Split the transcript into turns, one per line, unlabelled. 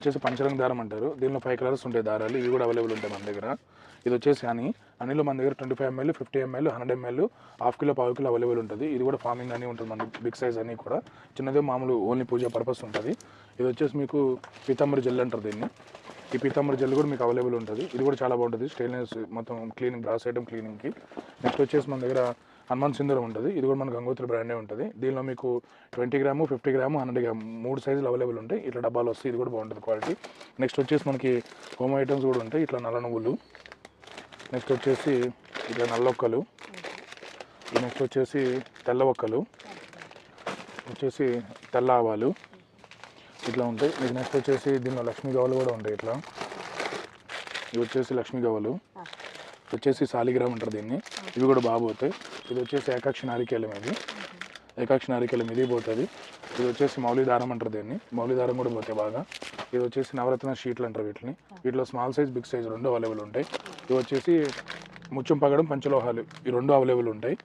వచ్చేసి పంచరంగ దారం అంటారు. దీనిలో 5 కలర్స్ ఉంటాయి దారాలు. ఇవి కూడా అవైలబుల్ ఉంటాయి మన దగ్గర. ఇది వచ్చేసి హనీలో మన దగ్గర 25 ml, 50 ml, 100 ml, half kilo, పావు కిలో అవైలబుల్ ఉంటుంది. ఇది కూడా ఫార్మింగ్ అని ఉంటుంది మన బిగ్ సైజ్ అని కూడా. చిన్నదే మామూలు ఓన్లీ పూజ పర్పస్ ఉంటుంది. ఇది వచ్చేసి మీకు పీతాంబరి జెల్ అంటారు దీన్ని. ఈ పీతాంబరి జెల్ కూడా మీకు అవైలబుల్ ఉంటుంది. ఇది కూడా చాలా బాగుంటుంది. స్టెయిన్లెస్ మొత్తం క్లీనింగ్, బ్రాస్ ఐటమ్ క్లీనింగ్కి. నెక్స్ట్ వచ్చేసి మన దగ్గర హనుమాన్ సింధూరం ఉంటుంది. ఇది కూడా మన గంగోత్రి బ్రాండే ఉంటుంది. దీనిలో మీకు 20 గ్రాము, 50 గ్రాము, 100 గ్రాము 3 సైజులు అవైలబుల్ ఉంటాయి. ఇట్లా డబ్బాలు వస్తాయి. ఇది కూడా బాగుంటుంది క్వాలిటీ. నెక్స్ట్ వచ్చేసి మనకి హోమ్ ఐటమ్స్ కూడా ఉంటాయి. ఇట్లా నల్ల నువ్వులు, నెక్స్ట్ వచ్చేసి ఇట్లా నల్లొక్కలు, నెక్స్ట్ వచ్చేసి తెల్ల ఒక్కలు, వచ్చేసి తెల్ల ఆవాలు ఇట్లా ఉంటాయి. మీకు నెక్స్ట్ వచ్చేసి దీనిలో లక్ష్మీ గవ్వలు కూడా ఉంటాయి. ఇట్లా ఇవి వచ్చేసి లక్ష్మీ గవ్వలు, వచ్చేసి సాలిగ్రామ్ అంటారు దీన్ని. ఇవి కూడా బాగా పోతాయి. ఇది వచ్చేసి ఏకాక్షి నారికేలం. ఇది ఏకాక్షి నారికేలం ఇది పోతుంది. ఇది వచ్చేసి మౌలి దారం అంటారు దీన్ని. మౌలి దారం కూడా పోతాయి బాగా. ఇది వచ్చేసి నవరత్న షీట్లు అంటారు వీటిని. వీటిలో స్మాల్ సైజ్, బిగ్ సైజ్ రెండు అవైలబుల్ ఉంటాయి. ఇవి వచ్చేసి ముత్యం పగడం, పంచలోహాలు ఈ రెండు అవైలబుల్ ఉంటాయి.